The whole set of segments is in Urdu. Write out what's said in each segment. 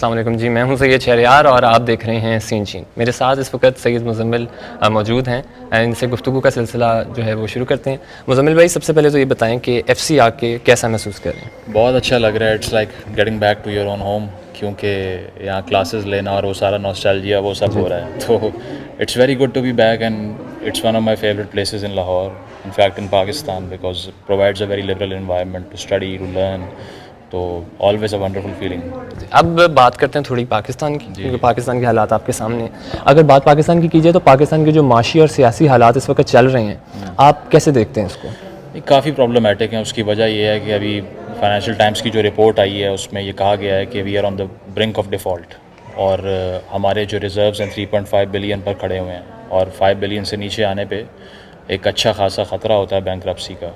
السلام علیکم جی، میں ہوں سید شہریار اور آپ دیکھ رہے ہیں سین چین. میرے ساتھ اس وقت سید مزمل موجود ہیں. ان سے گفتگو کا سلسلہ جو ہے وہ شروع کرتے ہیں. مزمل بھائی، سب سے پہلے تو یہ بتائیں کہ ایف سی آ کے کیسا محسوس کر رہے ہیں؟ بہت اچھا لگ رہا ہے. It's like getting back to your own home, کیونکہ یہاں کلاسز لینا اور وہ سارا نوسٹالجیا وہ سب ہو رہا ہے. تو it's very good to be back and it's one of my favourite places in Lahore, in fact in Pakistan, because provides a very liberal environment to study to learn. تو آلویز اے ونڈرفل فیلنگ. اب بات کرتے ہیں تھوڑی پاکستان کی، کیونکہ پاکستان کے حالات آپ کے سامنے ہیں. اگر بات پاکستان کی جائے تو پاکستان کے جو معاشی اور سیاسی حالات اس وقت چل رہے ہیں، آپ کیسے دیکھتے ہیں اس کو؟ کافی پرابلمٹک ہیں. اس کی وجہ یہ ہے کہ ابھی فائنینشیل ٹائمز کی جو رپورٹ آئی ہے اس میں یہ کہا گیا ہے کہ we are on the brink of default, اور ہمارے جو ریزروز ہیں 3.5 بلین پر کھڑے ہوئے ہیں، اور 5 بلین سے نیچے آنے پہ ایک اچھا خاصا خطرہ ہوتا ہے بینکرپسی کا.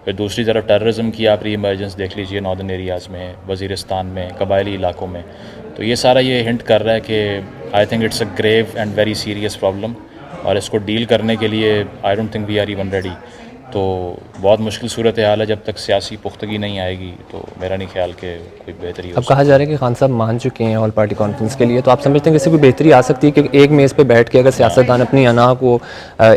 پھر دوسری طرف ٹیررزم کی آپ ری ایمرجنس دیکھ لیجئے ناردرن ایریاز میں، وزیرستان میں، قبائلی علاقوں میں. تو یہ سارا یہ ہنٹ کر رہا ہے کہ I think it's a grave and very serious problem, اور اس کو ڈیل کرنے کے لیے I don't think we are even ready. تو بہت مشکل صورتحال ہے. جب تک سیاسی پختگی نہیں آئے گی تو میرا نہیں خیال کہ کوئی بہتری ہو. اب کہا جا رہا ہے کہ خان صاحب مان چکے ہیں آل پارٹی کانفرنس کے لیے، تو آپ سمجھتے ہیں کہ اس سے کوئی بہتری آ سکتی ہے کہ ایک میز پہ بیٹھ کے اگر سیاستدان اپنی انا کو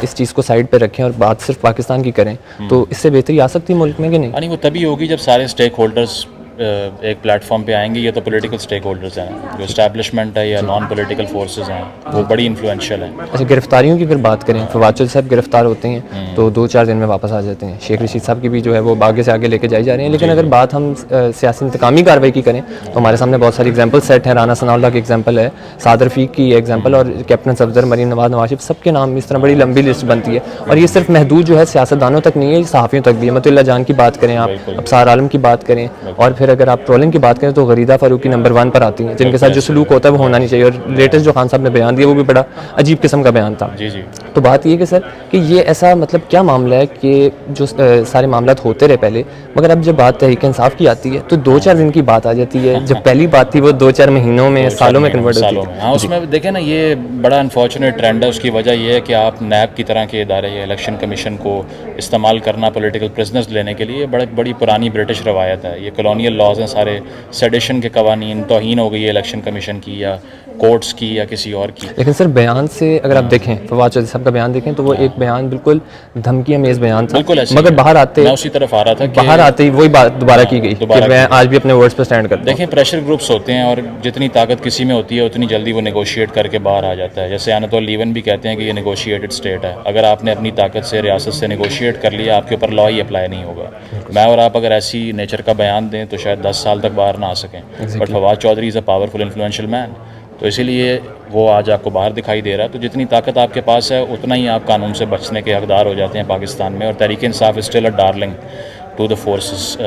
اس چیز کو سائڈ پہ رکھیں اور بات صرف پاکستان کی کریں، تو اس سے بہتری آ سکتی ہے ملک میں کہ نہیں؟ نہیں، وہ تبھی ہوگی جب سارے اسٹیک ہولڈرز ایک پلیٹ فارم پہ آئیں گے. یہ تو پولیٹیکل اسٹیک ہولڈرز ہیں، جو اسٹیبلشمنٹ ہے یا نان پولیٹیکل فورسز ہیں، وہ بڑی انفلوئنشیل ہیں. اچھا، گرفتاریوں کی اگر بات کریں، فواد چودھری صاحب گرفتار ہوتے ہیں تو 2-4 دن میں واپس آ جاتے ہیں. شیخ رشید صاحب کی بھی جو ہے وہ آگے سے آگے لے کے جائی جا رہے ہیں. لیکن اگر بات ہم سیاسی انتقامی کارروائی کی کریں تو ہمارے سامنے بہت ساری ایگزامپل سیٹ ہیں. رانا ثناء اللہ کی ایگزامپل ہے، سعد رفیق کی ایگزامپل، اور کیپٹن صفدر، مریم نواز، نواز شریف، سب کے نام اس طرح بڑی لمبی لسٹ بنتی ہے. اور یہ صرف محدود جو ہے سیاستدانوں تک نہیں ہے، یہ صحافیوں تک بھی ہے. مطیع اللہ جان کی بات کریں آپ، ابصار عالم کی بات کریں، اور پھر اگر آپ ٹرولنگ کی بات کریں تو غریدہ فاروقی نمبر 1 پر آتی ہیں، جن کے ساتھ جو سلوک ہوتا ہے وہ ہونا نہیں چاہیے. اور لیٹسٹ جو خان صاحب نے بیان دیا وہ بھی بڑا عجیب قسم کا بیان تھا. تو بات یہ کہ سر کہ یہ ایسا مطلب کیا معاملہ ہے کہ جو سارے معاملات ہوتے رہے پہلے، مگر اب جب بات تحریک انصاف کی آتی ہے تو 2-4 دن کی بات آ جاتی ہے، جب پہلی بات تھی وہ 2-4 مہینوں میں، سالوں میں کنورٹ ہوتی ہے. ہاں، اس میں دیکھیں نا، یہ بڑا انفارچونیٹ ٹرینڈ ہے. اس کی وجہ یہ ہے کہ آپ نیب کی طرح کے ادارے یا الیکشن کمیشن کو استعمال کرنا پولیٹیکل پرزنرز لینے کے لیے بڑی پرانی برٹش روایت ہے. یہ کلونیل لاز ہیں سارے، سیڈیشن کے قوانین، توہین ہو گئی ہے الیکشن کمیشن کی یا کورٹس کی یا کسی اور کی. لیکن سر بیان سے اگر آپ دیکھیں، فواد چودھری صاحب کا بیان دیکھیں تو وہ ایک بیان بالکل دھمکی امیز بیان تھا، مگر باہر آتے میں اسی طرف آ رہا تھا کہ باہر آتے ہی وہی بات دوبارہ کی گئی کہ میں آج بھی اپنے ورڈز پہ سٹینڈ کرتا ہوں. دیکھیں، پریشر گروپس ہوتے ہیں اور جتنی طاقت کسی میں ہوتی ہے اتنی جلدی وہ نیگوشیٹ کر کے باہر آ جاتا ہے. جیسے آنت لیون بھی کہتے ہیں کہ یہ نیگوشیٹڈ اسٹیٹ ہے. اگر آپ نے اپنی طاقت سے ریاست سے نیگوشیٹ کر لیا، آپ کے اوپر لا ہی اپلائی نہیں ہوگا. میں اور آپ اگر ایسی نیچر کا بیان دیں تو شاید 10 سال تک باہر نہ آ سکیں. But Fawad Chaudhry is a powerful influential man, تو اسی لیے وہ آج آپ کو باہر دکھائی دے رہا ہے. تو جتنی طاقت آپ کے پاس ہے اتنا ہی آپ قانون سے بچنے کے حقدار ہو جاتے ہیں پاکستان میں. اور Tehreek Insaf still a darling to the forces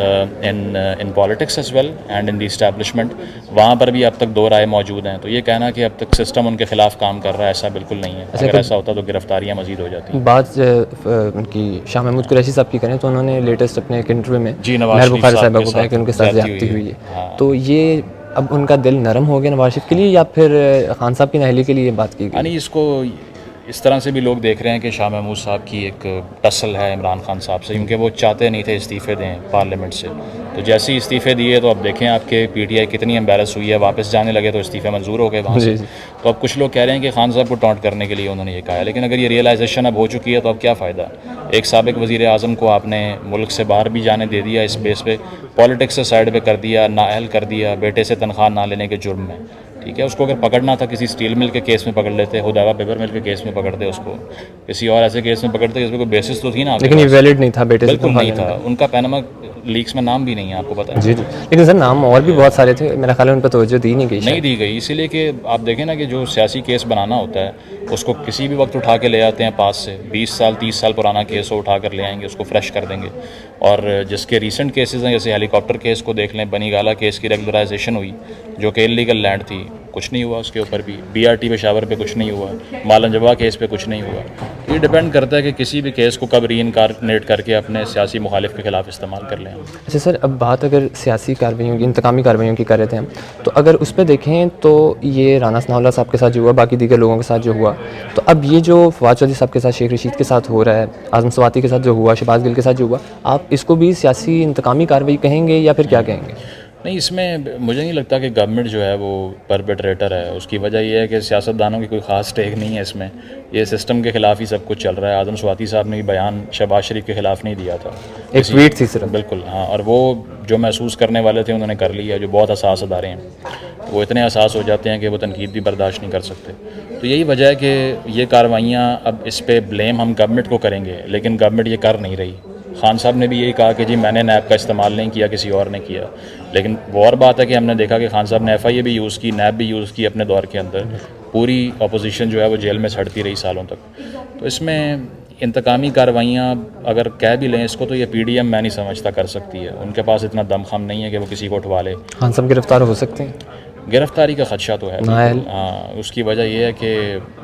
in politics as well and in the establishment. وہاں پر بھی اب تک 2 رائے موجود ہیں. تو یہ کہنا کہ اب تک سسٹم ان کے خلاف کام کر رہا ہے، ایسا بالکل نہیں ہے. اگر ایسا ہوتا تو گرفتاریاں مزید ہو جاتی. بات ان کی شاہ محمود قریشی صاحب کی کریں تو انہوں نے لیٹسٹ اپنے ایک انٹرویو میں نواز شریف بخاری صاحبہ کو کہا کہ ان کے ساتھ زیادتی ہوئی ہے. تو یہ اب ان کا دل نرم ہو گیا نواز شریف کے لیے، یا پھر خان صاحب کی نااہلی کے لیے بات کی گئی؟ یعنی اس کو اس طرح سے بھی لوگ دیکھ رہے ہیں کہ شاہ محمود صاحب کی ایک ٹسل ہے عمران خان صاحب سے، کیونکہ وہ چاہتے نہیں تھے استعفے دیں پارلیمنٹ سے. تو جیسے ہی استعفے دیے تو اب دیکھیں آپ کے پی ٹی آئی کتنی امبیرس ہوئی ہے. واپس جانے لگے تو استعفے منظور ہو گئے وہاں سے. تو اب کچھ لوگ کہہ رہے ہیں کہ خان صاحب کو ٹونٹ کرنے کے لیے انہوں نے یہ کہا ہے. لیکن اگر یہ ریئلائزیشن اب ہو چکی ہے تو اب کیا فائدہ؟ ایک سابق وزیر اعظم کو آپ نے ملک سے باہر بھی جانے دے دیا، اس بیس پہ پالیٹکس سے سائڈ پہ کر دیا، نااہل کر دیا، بیٹے سے تنخواہ نہ لینے کے جرم میں. ٹھیک ہے، اس کو اگر پکڑنا تھا کسی اسٹیل مل کے کیس میں پکڑ لیتے، ہدایہ پیپر مل کے کیس میں پکڑتے، اس کو کسی اور ایسے کیس میں پکڑتے جس میں کوئی بیسس تو تھی نا. لیکن یہ ویلڈ نہیں تھا، بیٹے سے بالکل نہیں تھا. ان کا پیناما لیکس میں نام بھی نہیں ہے، آپ کو پتہ ہے. جی جی، لیکن سر نام اور بھی بہت سارے تھے، میرا خیال ہے ان پہ توجہ دی نہیں گئی. نہیں دی گئی، اسی لیے کہ آپ دیکھیں نا کہ جو سیاسی کیس بنانا ہوتا ہے اس کو کسی بھی وقت اٹھا کے لے آتے ہیں پاس سے. 20 سال 30 سال پرانا کیس ہو، اٹھا کر لے آئیں گے، اس کو فریش کر دیں گے. اور جس کے ریسنٹ کیسز ہیں، جیسے ہیلی کاپٹر کیس کو دیکھ لیں، بنی گالا کیس کی ریگولرائزیشن ہوئی جو کہ انلیگل لینڈ تھی، کچھ نہیں ہوا اس کے اوپر بھی. بی آر ٹی پشاور پہ کچھ نہیں ہوا، مالنجوا کیس پہ کچھ نہیں ہوا. یہ ڈپینڈ کرتا ہے کہ کسی بھی کیس کو کب ری انکارنیٹ کر کے اپنے سیاسی مخالف کے خلاف استعمال کر لیں. اچھا سر، اب بات اگر سیاسی کارروائیوں کی، انتقامی کارروائیوں کی کر رہے تھے ہم، تو اگر اس پہ دیکھیں تو یہ رانا ثناء اللہ صاحب کے ساتھ جو ہوا، باقی دیگر لوگوں کے ساتھ جو ہوا، تو اب یہ جو فواد چودھری صاحب کے ساتھ، شیخ رشید کے ساتھ ہو رہا ہے، اعظم سواتی کے ساتھ جو ہوا، شہباز گل کے ساتھ جو ہوا، آپ اس کو بھی سیاسی انتقامی کارروائی کہیں گے یا پھر کیا کہیں گے؟ نہیں، اس میں مجھے نہیں لگتا کہ گورنمنٹ جو ہے وہ پرپیٹریٹر ہے. اس کی وجہ یہ ہے کہ سیاستدانوں کی کوئی خاص ٹیک نہیں ہے اس میں. یہ سسٹم کے خلاف ہی سب کچھ چل رہا ہے. اعظم سواتی صاحب نے بھی بیان شہباز شریف کے خلاف نہیں دیا تھا, ایک ٹویٹ تھی صرف. بالکل ہاں, اور وہ جو محسوس کرنے والے تھے انہوں نے کر لیا. جو بہت حساس ادارے ہیں وہ اتنے حساس ہو جاتے ہیں کہ وہ تنقید بھی برداشت نہیں کر سکتے. تو یہی وجہ ہے کہ یہ کارروائیاں اب اس پہ بلیم ہم گورنمنٹ کو کریں گے, لیکن گورنمنٹ یہ کر نہیں رہی. خان صاحب نے بھی یہی کہا کہ جی میں نے نیب کا استعمال نہیں کیا, کسی اور نے کیا. لیکن وہ اور بات ہے کہ ہم نے دیکھا کہ خان صاحب نے ایف آئی اے بھی یوز کی, نیب بھی یوز کی اپنے دور کے اندر. پوری اپوزیشن جو ہے وہ جیل میں سڑتی رہی سالوں تک. تو اس میں انتقامی کارروائیاں اگر کہہ بھی لیں اس کو, تو یہ پی ڈی ایم میں نہیں سمجھتا کر سکتی ہے. ان کے پاس اتنا دم خم نہیں ہے کہ وہ کسی کو اٹھوا لے. خان صاحب گرفتار ہو سکتے ہیں, گرفتاری کا خدشہ تو ہے. ہاں, اس کی وجہ یہ ہے کہ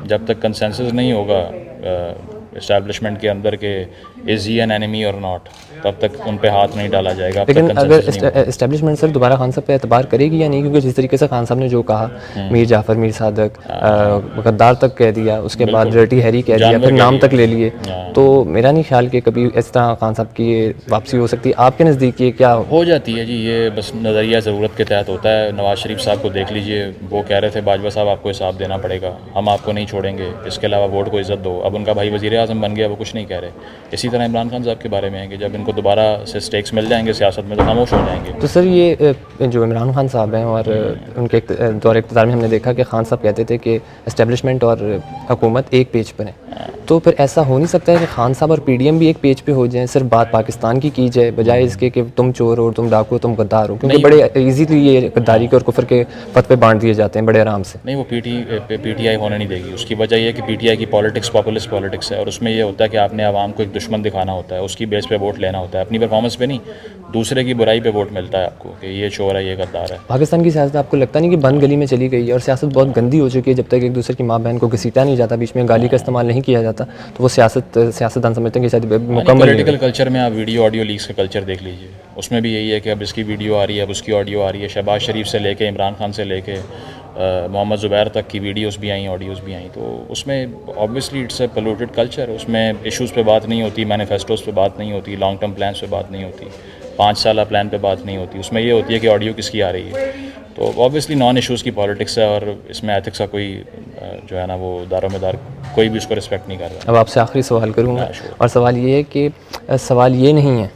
جب تک کنسنسس نہیں ہوگا اسٹیبلشمنٹ کے اندر کہ از ہی این اینیمی اور ناٹ, تب تک ان پہ ہاتھ نہیں ڈالا جائے گا. لیکن اگر اسٹیبلشمنٹ سر دوبارہ خان صاحب پہ اعتبار کرے گی یا نہیں, کیونکہ جس طریقے سے خان صاحب نے جو کہا, میر جعفر, میر صادق, غدار تک کہہ دیا, اس کے بعد ڈرٹی ہیری کہہ دیا, پھر نام تک لے لیے, تو میرا نہیں خیال کہ کبھی اس طرح خان صاحب کی واپسی ہو سکتی. آپ کے نزدیک یہ کیا ہو جاتی ہے جی؟ یہ بس نظریہ ضرورت کے تحت ہوتا ہے. نواز شریف صاحب کو دیکھ لیجئے, وہ کہہ رہے تھے باجوہ صاحب آپ کو حساب دینا پڑے گا, ہم آپ کو نہیں چھوڑیں گے, اس کے علاوہ ووٹ کو عزت دو. اب ان کا بھائی وزیر اعظم بن گیا, وہ کچھ نہیں کہہ رہے. اسی طرح عمران خان صاحب کے بارے میں ہے کہ جب ان کو دوبارہ سے اسٹیکس مل جائیں گے سیاست میں تو خاموش ہو جائیں گے. تو سر یہ جو عمران خان صاحب ہیں اور ان کے دور اقتدار میں ہم نے دیکھا کہ خان صاحب کہتے تھے کہ اسٹیبلشمنٹ اور حکومت ایک پیج پر ہیں, تو پھر ایسا ہو نہیں سکتا ہے کہ خان صاحب اور پی ڈی ایم بھی ایک پیج پہ ہو جائیں, صرف بات پاکستان کی جائے بجائے اس کے کہ تم چور ہو, تم ڈاکو, تم غدار ہو, کیونکہ بڑے ایزیلی یہ غداری کے اور کفر کے فتوے بانٹ دیے جاتے ہیں بڑے آرام سے. نہیں, وہ پی ٹی آئی ہونے نہیں دے گی. اس کی وجہ یہ ہے کہ پی ٹی آئی کی پالیٹکس پاپولسٹ پالیٹکس ہے, اور اس میں یہ ہوتا ہے کہ آپ نے عوام کو ایک دشمن دکھانا ہوتا ہے, اس کی بیس پہ ووٹ لینا ہوتا ہے, اپنی پرفارمنس پہ نہیں, دوسرے کی برائی پہ ووٹ ملتا ہے آپ کو کہ یہ چور ہے, یہ غدار ہے. پاکستان کی سیاست آپ کو لگتا نہیں کہ بند گلی میں چلی گئی ہے, اور سیاست بہت گندی ہو چکی ہے؟ جب تک ایک دوسرے کی ماں بہن کو گھسیٹا نہیں جاتا, بیچ میں گالی کا استعمال نہیں کیا جاتا, تو وہ سیاستدان سمجھتے ہیں کہ شاید مکمل. پولیٹیکل کلچر میں آپ ویڈیو آڈیو لیکس کا کلچر دیکھ لیجیے, اس میں بھی یہی ہے کہ اب اس کی ویڈیو آ رہی ہے, اب اس کی آڈیو آ رہی ہے. شہباز شریف سے لے کے عمران خان سے لے کے محمد زبیر تک کی ویڈیوز بھی آئیں, آڈیوز بھی آئیں. تو اس میں obviously it's a polluted culture. اس میں ایشوز پہ بات نہیں ہوتی, مینیفیسٹوز پہ بات نہیں ہوتی, لانگ ٹرم پلانس پہ بات نہیں ہوتی, 5 سالہ پلان پہ بات نہیں ہوتی. اس میں یہ ہوتی ہے کہ آڈیو کس کی آ رہی ہے. تو آبویسلی نان ایشوز کی پالیٹکس ہے, اور اس میں ایتھکس کا کوئی جو ہے نا وہ دارو مدار کوئی بھی اس کو رسپیکٹ نہیں کر رہا. اب آپ سے آخری سوال کروں گا, اور سوال یہ ہے کہ سوال یہ نہیں ہے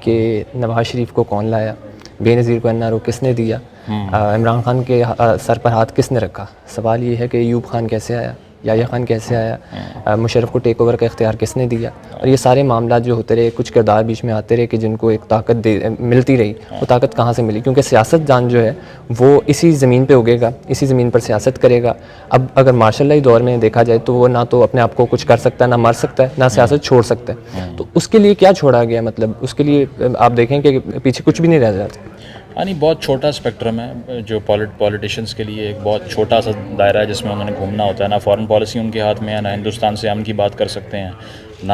کہ نواز شریف کو کون لایا, بے نظیر کو این آر او کس نے دیا, عمران خان کے سر پر ہاتھ کس نے رکھا. سوال یہ ہے کہ ایوب خان کیسے آیا, یحییٰ خان کیسے آیا, مشرف کو ٹیک اوور کا اختیار کس نے دیا. اور یہ سارے معاملات جو ہوتے رہے, کچھ کردار بیچ میں آتے رہے کہ جن کو ایک طاقت ملتی رہی, وہ طاقت کہاں سے ملی؟ کیونکہ سیاست دان جو ہے وہ اسی زمین پہ اگے گا, اسی زمین پر سیاست کرے گا. اب اگر مارشل لائی دور میں دیکھا جائے تو وہ نہ تو اپنے آپ کو کچھ کر سکتا ہے, نہ مر سکتا ہے, نہ سیاست چھوڑ سکتا ہے. تو اس کے لیے کیا چھوڑا گیا؟ مطلب اس کے لیے آپ دیکھیں کہ پیچھے کچھ بھی نہیں رہ جاتا. یعنی بہت چھوٹا اسپیکٹرم ہے جو پولیٹیشینس کے لیے, ایک بہت چھوٹا سا دائرہ ہے جس میں انہوں نے گھومنا ہوتا ہے. نہ فارن پالیسی ان کے ہاتھ میں ہے, نہ ہندوستان سے امن کی بات کر سکتے ہیں, نہ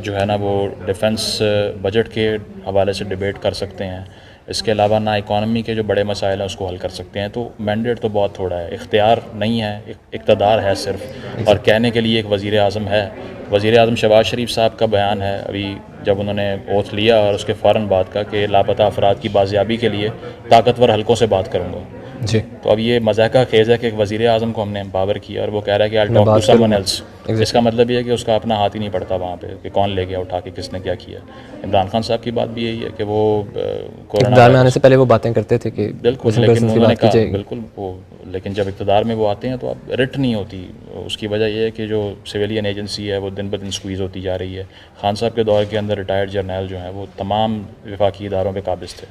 جو ہے نا وہ ڈیفنس بجٹ کے حوالے سے ڈیبیٹ کر سکتے ہیں. اس کے علاوہ نہ اکانومی کے جو بڑے مسائل ہیں اس کو حل کر سکتے ہیں. تو مینڈیٹ تو بہت تھوڑا ہے, اختیار نہیں ہے, اقتدار ہے صرف, اور کہنے کے لیے ایک وزیر اعظم ہے. وزیر اعظم شہباز شریف صاحب کا بیان ہے ابھی جب انہوں نے اوتھ لیا اور اس کے فوراً بعد کا کہ لاپتہ افراد کی بازیابی کے لیے طاقتور حلقوں سے بات کروں گا. جی, تو اب یہ مضحکہ خیز ہے کہ ایک وزیر اعظم کو ہم نے امپاور کیا اور وہ کہہ رہا ہے کہ I talk to someone else. اس کا مطلب یہ ہے کہ اس کا اپنا ہاتھ ہی نہیں پڑتا وہاں پہ کہ کون لے گیا اٹھا کے, کس نے کیا کیا. عمران خان صاحب کی بات بھی یہی ہے کہ وہ اقتدار میں آنے سے پہلے وہ باتیں کرتے تھے کہ بالکل, لیکن انہوں نے کہا بالکل وہ, لیکن جب اقتدار میں وہ آتے ہیں تو اب رٹ نہیں ہوتی. اس کی وجہ یہ ہے کہ جو سویلین ایجنسی ہے وہ دن بدن سکویز ہوتی جا رہی ہے. خان صاحب کے دور کے اندر ریٹائرڈ جرنیل جو ہیں وہ تمام وفاقی اداروں پہ قابض تھے.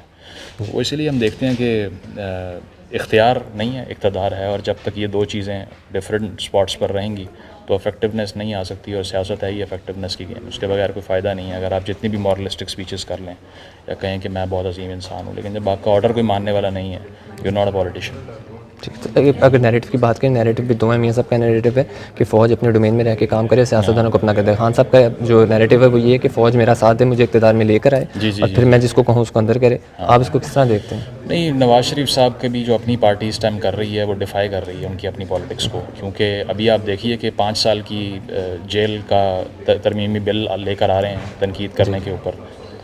وہ اسی لیے ہم دیکھتے ہیں کہ اختیار نہیں ہے, اقتدار ہے, اور جب تک یہ دو چیزیں ڈفرینٹ اسپاٹس پر رہیں گی تو افیکٹونیس نہیں آ سکتی. اور سیاست ہے ہی افیکٹونیس کی گیم, اس کے بغیر کوئی فائدہ نہیں ہے. اگر آپ جتنی بھی مورلسٹک اسپیچز کر لیں یا کہیں کہ میں بہت عظیم انسان ہوں, لیکن جب آپ کا آرڈر کوئی ماننے والا نہیں ہے, یو ناٹ اے پولیٹیشین. اگر نیریٹو کی بات کریں, نیریٹو بھی دو ہیں. میاں صاحب کا نیریٹو ہے کہ فوج اپنے ڈومین میں رہ کے کام کرے, سیاستدانوں کو اپنا کر دے. خان صاحب کا جو نیریٹو ہے وہ یہ ہے کہ فوج میرا ساتھ دے, مجھے اقتدار میں لے کر آئے, اور پھر میں جس کو کہوں اس کو اندر کرے. آپ اس کو کس طرح دیکھتے ہیں؟ نہیں, نواز شریف صاحب کے بھی جو اپنی پارٹی اس ٹائم کر رہی ہے وہ ڈیفائی کر رہی ہے ان کی اپنی پالیٹکس کو. کیونکہ ابھی آپ دیکھیے کہ 5 سال کی جیل کا ترمیمی بل لے کر آ رہے ہیں تنقید کرنے کے اوپر.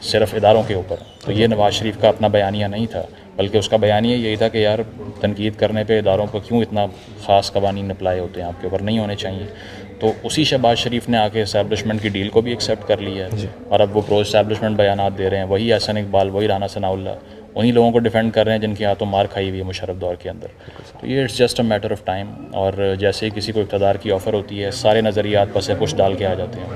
صرف اداروں کے اوپر. تو یہ نواز شریف کا اپنا بیانیہ نہیں تھا, بلکہ اس کا بیانیہ یہی تھا کہ یار تنقید کرنے پہ اداروں کو کیوں اتنا خاص قوانین اپلائی ہوتے ہیں, آپ کے اوپر نہیں ہونے چاہیے. تو اسی شہباز شریف نے آ کے اسٹیبلشمنٹ کی ڈیل کو بھی ایکسیپٹ کر لیا ہے, اور اب وہ پرو اسٹیبلشمنٹ بیانات دے رہے ہیں. وہی احسن اقبال, وہی رانا ثناء اللہ, انہی لوگوں کو ڈیفینڈ کر رہے ہیں جن کے ہاتھوں مار کھائی ہوئی ہے مشرف دور کے اندر. تو یہ it's just a matter of time, اور جیسے ہی کسی کو اقتدار کی آفر ہوتی ہے سارے نظریات پس پش ڈال کے آ جاتے ہیں.